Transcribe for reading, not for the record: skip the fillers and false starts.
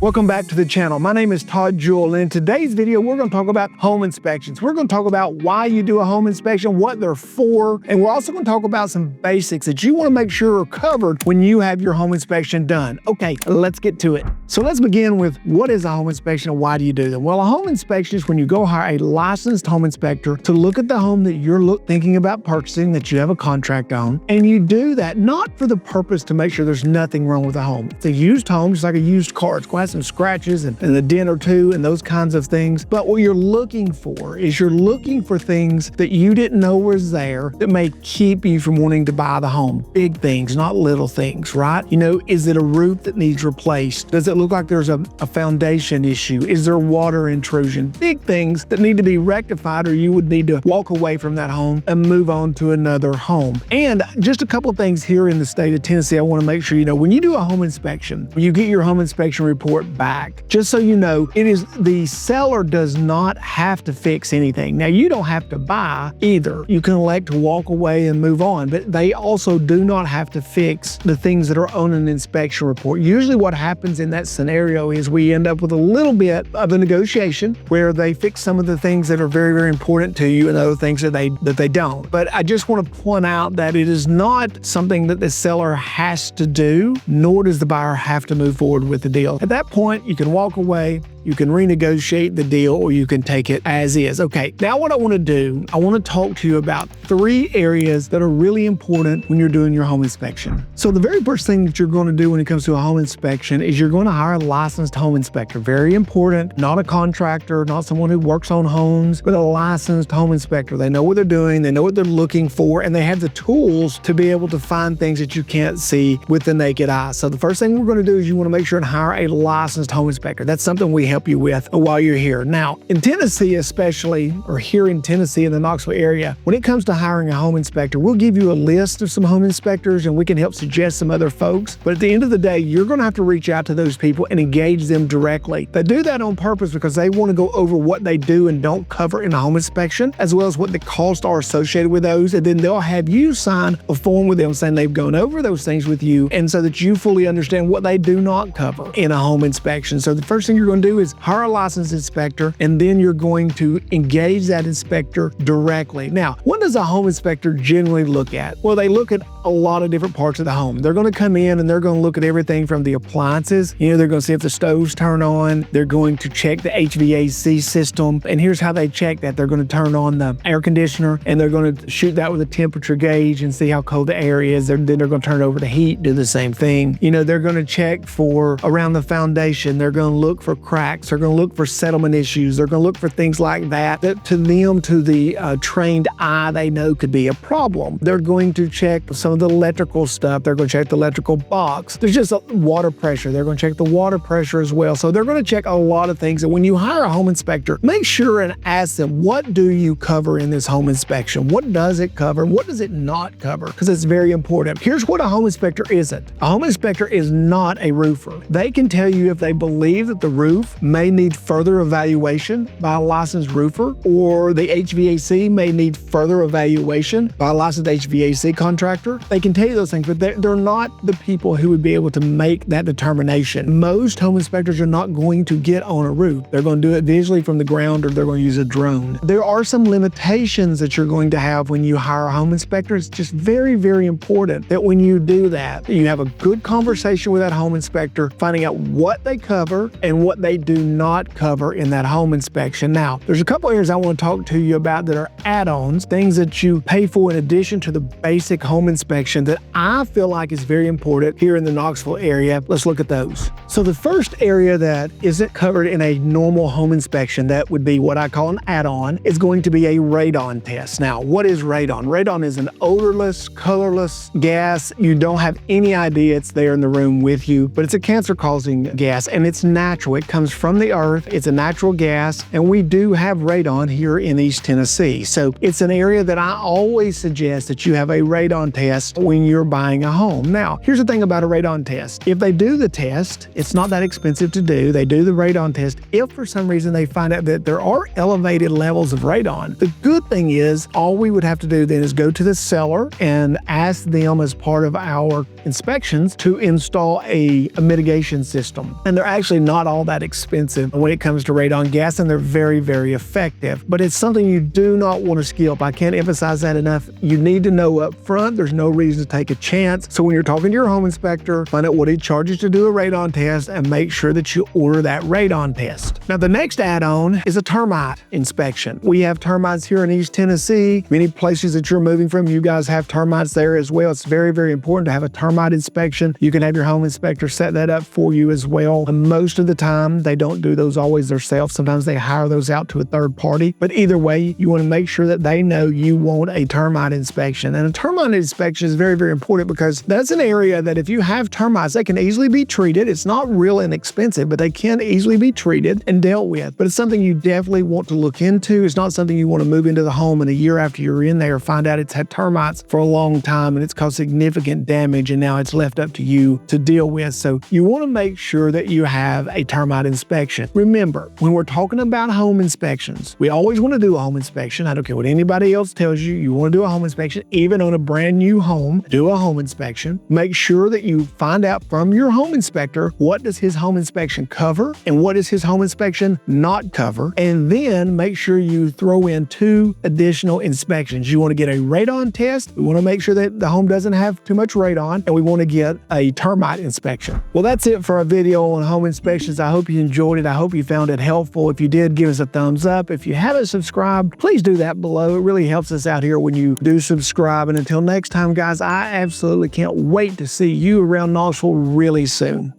Welcome back to the channel. My name is Todd Jewell, and in today's video, we're going to talk about home inspections. We're going to talk about why you do a home inspection, what they're for, and we're also going to talk about some basics that you want to make sure are covered when you have your home inspection done. Okay, let's get to it. So let's begin with what is a home inspection and why do you do them? Well, a home inspection is when you go hire a licensed home inspector to look at the home that you're thinking about purchasing, that you have a contract on, and you do that not for the purpose to make sure there's nothing wrong with the home. It's a used home, just like a used car. It's going to have some scratches and a dent or two and those kinds of things. But what you're looking for is you're looking for things that you didn't know was there that may keep you from wanting to buy the home. Big things, not little things, right? You know, is it a roof that needs replaced? Does it look like there's a foundation issue? Is there water intrusion? Big things that need to be rectified, or you would need to walk away from that home and move on to another home. And just a couple of things here in the state of Tennessee, I want to make sure you know. When you do a home inspection, you get your home inspection report back. Just so you know, it is the seller does not have to fix anything. Now, you don't have to buy either. You can elect to walk away and move on, but they also do not have to fix the things that are on an inspection report. Usually what happens in that scenario is we end up with a little bit of a negotiation where they fix some of the things that are very, very important to you and other things that they don't. But I just want to point out that it is not something that the seller has to do, nor does the buyer have to move forward with the deal. At that point, you can walk away, you can renegotiate the deal, or you can take it as is. Okay, now what I want to do, I want to talk to you about 3 areas that are really important when you're doing your home inspection. So the very first thing that you're going to do when it comes to a home inspection is you're going to hire a licensed home inspector. Very important, not a contractor, not someone who works on homes, but a licensed home inspector. They know what they're doing, they know what they're looking for, and they have the tools to be able to find things that you can't see with the naked eye. So the first thing we're going to do is you want to make sure and hire a licensed home inspector. That's something we help you with while you're here. Now, in Tennessee especially, or here in Tennessee in the Knoxville area, when it comes to hiring a home inspector, we'll give you a list of some home inspectors and we can help suggest some other folks. But at the end of the day, you're going to have to reach out to those people and engage them directly. They do that on purpose because they want to go over what they do and don't cover in a home inspection, as well as what the costs are associated with those. And then they'll have you sign a form with them saying they've gone over those things with you, and so that you fully understand what they do not cover in a home inspection. So the first thing you're going to do is hire a licensed inspector, and then you're going to engage that inspector directly. Now, what does a home inspector generally look at? Well, they look at a lot of different parts of the home. They're going to come in and they're going to look at everything from the appliances. You know, they're going to see if the stoves turn on. They're going to check the HVAC system. And here's how they check that. They're going to turn on the air conditioner and they're going to shoot that with a temperature gauge and see how cold the air is. Then they're going to turn over the heat, do the same thing. You know, they're going to check for around the foundation. They're going to look for cracks. They're going to look for settlement issues. They're going to look for things like that to them, to the trained eye, they know could be a problem. They're going to check some of the electrical stuff. They're going to check the electrical box. There's just water pressure. They're going to check the water pressure as well. So they're going to check a lot of things. And when you hire a home inspector, make sure and ask them, what do you cover in this home inspection? What does it cover? What does it not cover? Because it's very important. Here's what a home inspector isn't. A home inspector is not a roofer. They can tell you if they believe that the roof may need further evaluation by a licensed roofer, or the HVAC may need further evaluation by a licensed HVAC contractor. They can tell you those things, but they're not the people who would be able to make that determination. Most home inspectors are not going to get on a roof. They're going to do it visually from the ground, or they're going to use a drone. There are some limitations that you're going to have when you hire a home inspector. It's just very, very important that when you do that, you have a good conversation with that home inspector, finding out what they cover and what they do not cover in that home inspection. Now, there's a couple areas I want to talk to you about that are add-ons, things that you pay for in addition to the basic home inspection that I feel like is very important here in the Knoxville area. Let's look at those. So the first area that isn't covered in a normal home inspection, that would be what I call an add-on, is going to be a radon test. Now, what is radon? Radon is an odorless, colorless gas. You don't have any idea it's there in the room with you, but it's a cancer-causing gas, and it's natural. It comes from the earth. It's a natural gas, and we do have radon here in East Tennessee. So it's an area that I always suggest that you have a radon test when you're buying a home. Now, here's the thing about a radon test. If they do the test, it's not that expensive to do. They do the radon test. If for some reason they find out that there are elevated levels of radon, the good thing is all we would have to do then is go to the seller and ask them, as part of our inspections to install a mitigation system. And they're actually not all that expensive when it comes to radon gas, and they're very, very effective. But it's something you do not want to skip. I can't emphasize that enough. You need to know up front. There's no reason to take a chance. So when you're talking to your home inspector, find out what he charges to do a radon test and make sure that you order that radon test. Now, the next add-on is a termite inspection. We have termites here in East Tennessee. Many places that you're moving from, you guys have termites there as well. It's very, very important to have a termite inspection. You can have your home inspector set that up for you as well. And most of the time, they don't do those always themselves. Sometimes they hire those out to a third party. But either way, you want to make sure that they know you want a termite inspection. And a termite inspection is very, very important because that's an area that if you have termites, they can easily be treated. It's not real inexpensive, but they can easily be treated and dealt with. But it's something you definitely want to look into. It's not something you want to move into the home and a year after you're in there find out it's had termites for a long time and it's caused significant damage and now it's left up to you to deal with. So you want to make sure that you have a termite inspection. Remember, when we're talking about home inspections, we always want to do a home inspection. I don't care what anybody else tells you. You want to do a home inspection, even on a brand new home, do a home inspection. Make sure that you find out from your home inspector what does his home inspection cover and what does his home inspection not cover. And then make sure you throw in 2 additional inspections. You want to get a radon test. We want to make sure that the home doesn't have too much radon, and we want to get a termite inspection. Well, that's it for our video on home inspections. I hope you enjoyed it. I hope you found it helpful. If you did, give us a thumbs up. If you haven't subscribed, please do that below. It really helps us out here when you do subscribe. And until next time, guys, I absolutely can't wait to see you around Knoxville really soon.